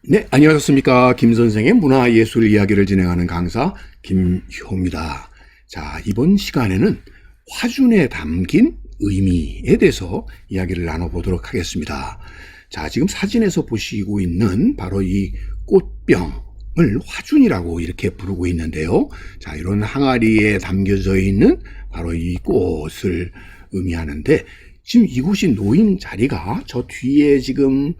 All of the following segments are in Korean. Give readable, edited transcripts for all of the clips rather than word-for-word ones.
네, 안녕하셨습니까. 김 선생의 문화예술 이야기를 진행하는 강사 김효입니다. 자, 이번 시간에는 화준에 담긴 의미에 대해서 이야기를 나눠보도록 하겠습니다. 자, 지금 사진에서 보시고 있는 바로 이 꽃병을 화준이라고 이렇게 부르고 있는데요. 자, 이런 항아리에 담겨져 있는 바로 이 꽃을 의미하는데, 지금 이곳이 놓인 자리가 저 뒤에 지금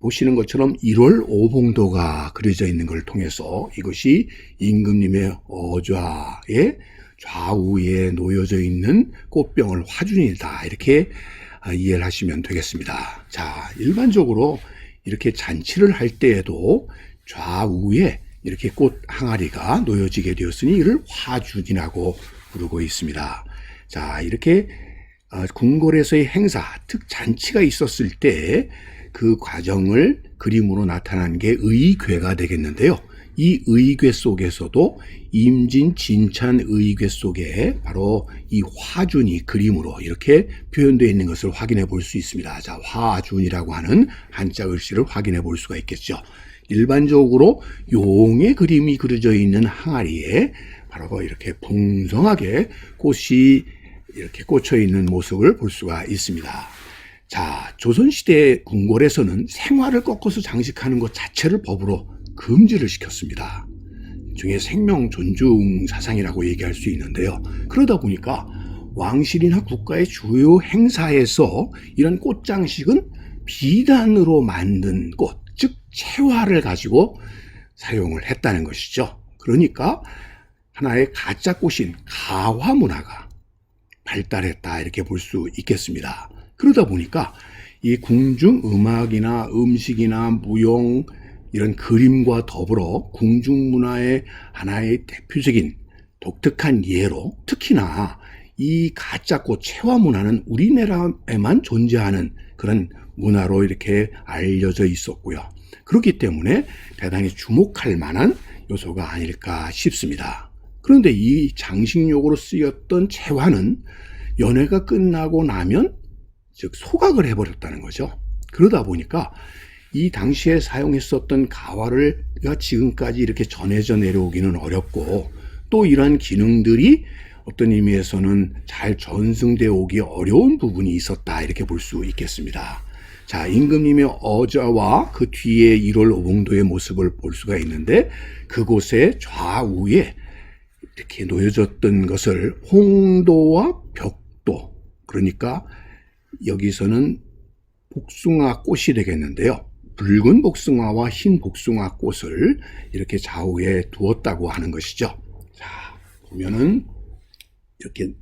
보시는 것처럼 1월 오봉도가 그려져 있는 걸 통해서 이것이 임금님의 어좌의 좌우에 놓여져 있는 꽃병을 화준이다, 이렇게 이해를 하시면 되겠습니다. 자, 일반적으로 이렇게 잔치를 할 때에도 좌우에 이렇게 꽃 항아리가 놓여지게 되었으니 이를 화준이라고 부르고 있습니다. 자, 이렇게 궁궐에서의 행사, 즉 잔치가 있었을 때 그 과정을 그림으로 나타난 게 의궤가 되겠는데요. 이 의궤 속에서도 임진 진찬 의궤 속에 바로 이 화준이 그림으로 이렇게 표현되어 있는 것을 확인해 볼 수 있습니다. 자, 화준이라고 하는 한자 글씨를 확인해 볼 수가 있겠죠. 일반적으로 용의 그림이 그려져 있는 항아리에 바로 이렇게 풍성하게 꽃이 이렇게 꽂혀 있는 모습을 볼 수가 있습니다. 자, 조선시대 궁궐에서는 생화를 꺾어서 장식하는 것 자체를 법으로 금지를 시켰습니다. 중에 생명 존중 사상이라고 얘기할 수 있는데요. 그러다 보니까 왕실이나 국가의 주요 행사에서 이런 꽃장식은 비단으로 만든 꽃, 즉 채화를 가지고 사용을 했다는 것이죠. 그러니까 하나의 가짜 꽃인 가화 문화가 발달했다, 이렇게 볼 수 있겠습니다. 그러다 보니까 이 궁중 음악이나 음식이나 무용, 이런 그림과 더불어 궁중 문화의 하나의 대표적인 독특한 예로, 특히나 이 가짜꽃 채화 문화는 우리나라에만 존재하는 그런 문화로 이렇게 알려져 있었고요. 그렇기 때문에 대단히 주목할 만한 요소가 아닐까 싶습니다. 그런데 이 장식용으로 쓰였던 채화는 연회가 끝나고 나면 즉 소각을 해버렸다는 거죠. 그러다 보니까 이 당시에 사용했었던 가화가 지금까지 이렇게 전해져 내려오기는 어렵고, 또 이러한 기능들이 어떤 의미에서는 잘 전승되어 오기 어려운 부분이 있었다, 이렇게 볼 수 있겠습니다. 자, 임금님의 어좌와 그 뒤에 1월 오봉도의 모습을 볼 수가 있는데, 그곳의 좌우에 이렇게 놓여졌던 것을 홍도와 벽도, 그러니까 여기서는 복숭아 꽃이 되겠는데요. 붉은 복숭아와 흰 복숭아 꽃을 이렇게 좌우에 두었다고 하는 것이죠. 자, 보면은 이렇게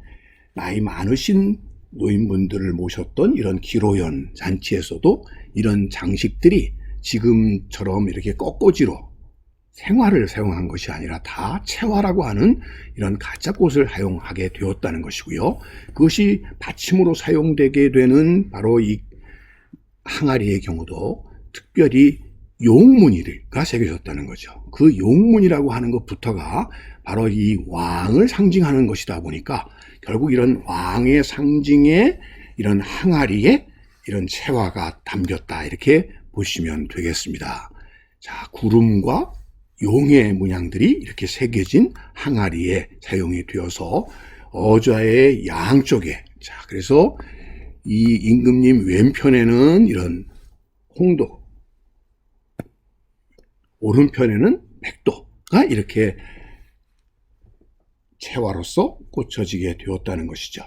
나이 많으신 노인분들을 모셨던 이런 기로연 잔치에서도 이런 장식들이 지금처럼 이렇게 꺾꽂이로 생화를 사용한 것이 아니라 다 채화라고 하는 이런 가짜 꽃을 사용하게 되었다는 것이고요. 그것이 받침으로 사용되게 되는 바로 이 항아리의 경우도 특별히 용무늬가 새겨졌다는 거죠. 그 용무늬라고 하는 것부터가 바로 이 왕을 상징하는 것이다 보니까 결국 이런 왕의 상징에 이런 항아리에 이런 채화가 담겼다, 이렇게 보시면 되겠습니다. 자, 구름과 용의 문양들이 이렇게 새겨진 항아리에 사용이 되어서 어좌의 양쪽에, 자, 그래서 이 임금님 왼편에는 이런 홍도, 오른편에는 백도가 이렇게 채화로서 꽂혀지게 되었다는 것이죠.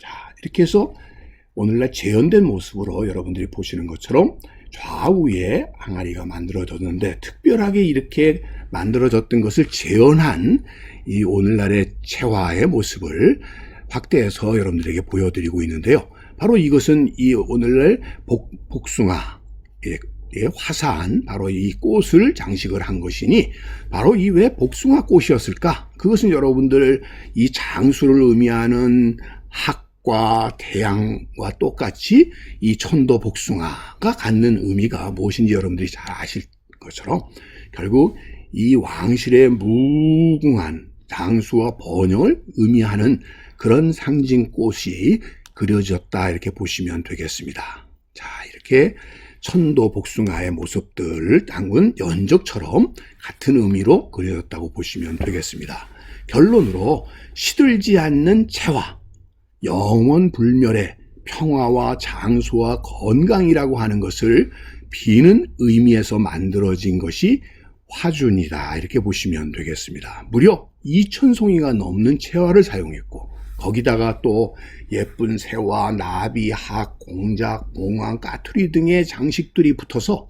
자, 이렇게 해서 오늘날 재현된 모습으로 여러분들이 보시는 것처럼 좌우에 항아리가 만들어졌는데, 특별하게 이렇게 만들어졌던 것을 재현한 이 오늘날의 채화의 모습을 확대해서 여러분들에게 보여드리고 있는데요. 바로 이것은 이 오늘날 복숭아의 화사한 바로 이 꽃을 장식을 한 것이니, 바로 이 왜 복숭아 꽃이었을까? 그것은 여러분들 이 장수를 의미하는 학과 태양과 똑같이 이 천도 복숭아가 갖는 의미가 무엇인지 여러분들이 잘 아실 것처럼 결국 이 왕실의 무궁한 장수와 번영을 의미하는 그런 상징꽃이 그려졌다, 이렇게 보시면 되겠습니다. 자, 이렇게 천도 복숭아의 모습들을 담은 연적처럼 같은 의미로 그려졌다고 보시면 되겠습니다. 결론으로 시들지 않는 채화, 영원 불멸의 평화와 장수와 건강이라고 하는 것을 비는 의미에서 만들어진 것이 화준이다, 이렇게 보시면 되겠습니다. 무려 2,000송이가 넘는 채화를 사용했고 거기다가 또 예쁜 새와 나비, 학, 공작, 몽황, 까투리 등의 장식들이 붙어서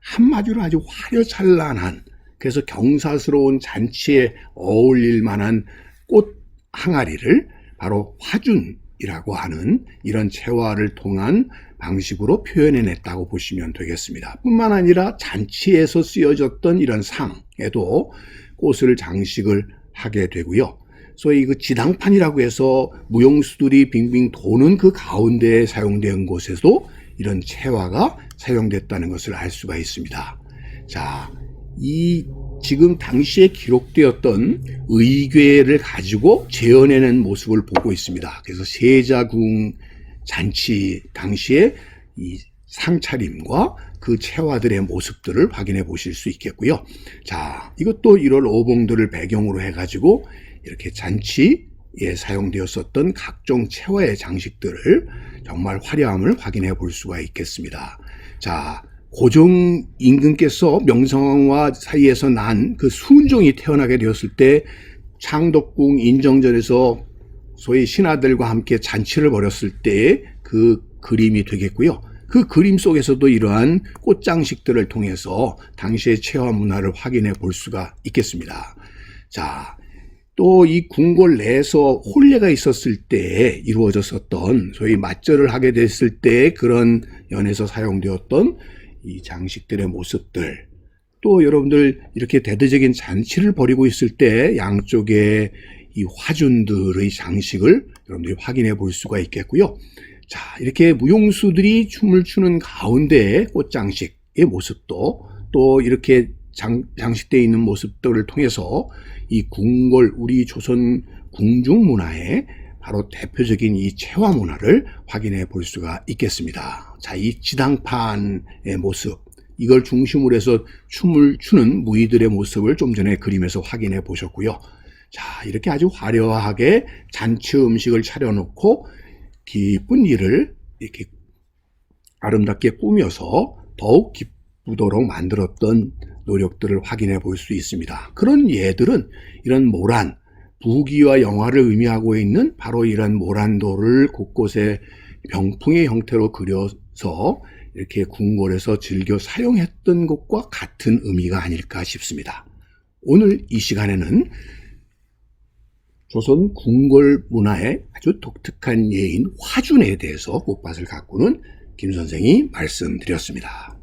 한마디로 아주 화려찬란한, 그래서 경사스러운 잔치에 어울릴 만한 꽃 항아리를 바로 화준이라고 하는 이런 채화를 통한 방식으로 표현해냈다고 보시면 되겠습니다. 뿐만 아니라 잔치에서 쓰여졌던 이런 상에도 꽃을 장식을 하게 되고요. 소위 그 지당판이라고 해서 무용수들이 빙빙 도는 그 가운데에 사용된 곳에도 이런 채화가 사용됐다는 것을 알 수가 있습니다. 자, 이 지금 당시에 기록되었던 의궤를 가지고 재현해낸 모습을 보고 있습니다. 그래서 세자궁 잔치 당시에 이 상차림과 그 채화들의 모습들을 확인해 보실 수 있겠고요. 자, 이것도 1월 오봉들을 배경으로 해가지고 이렇게 잔치에 사용되었었던 각종 채화의 장식들을 정말 화려함을 확인해 볼 수가 있겠습니다. 자, 고종 임금께서 명성황후와 사이에서 난 그 순종이 태어나게 되었을 때 창덕궁 인정전에서 소위 신하들과 함께 잔치를 벌였을 때의 그 그림이 되겠고요. 그 그림 속에서도 이러한 꽃장식들을 통해서 당시의 채화 문화를 확인해 볼 수가 있겠습니다. 자, 또 이 궁궐 내에서 혼례가 있었을 때 이루어졌었던 소위 맞절을 하게 됐을 때 그런 연에서 사용되었던 이 장식들의 모습들, 또 여러분들 이렇게 대대적인 잔치를 벌이고 있을 때 양쪽에 이 화준들의 장식을 여러분들이 확인해 볼 수가 있겠고요. 자, 이렇게 무용수들이 춤을 추는 가운데 꽃장식의 모습도 또 이렇게 장식되어 있는 모습들을 통해서 이 궁궐, 우리 조선 궁중 문화의 바로 대표적인 이 채화 문화를 확인해 볼 수가 있겠습니다. 자, 이 지당판의 모습, 이걸 중심으로 해서 춤을 추는 무희들의 모습을 좀 전에 그림에서 확인해 보셨고요. 자, 이렇게 아주 화려하게 잔치 음식을 차려놓고 기쁜 일을 이렇게 아름답게 꾸며서 더욱 기쁘도록 만들었던 노력들을 확인해 볼 수 있습니다. 그런 예들은 이런 모란, 부귀와 영화를 의미하고 있는 바로 이런 모란도를 곳곳에 병풍의 형태로 그려서 이렇게 궁궐에서 즐겨 사용했던 것과 같은 의미가 아닐까 싶습니다. 오늘 이 시간에는 조선 궁궐 문화의 아주 독특한 예인 화준에 대해서 꽃밭을 가꾸는 김 선생이 말씀드렸습니다.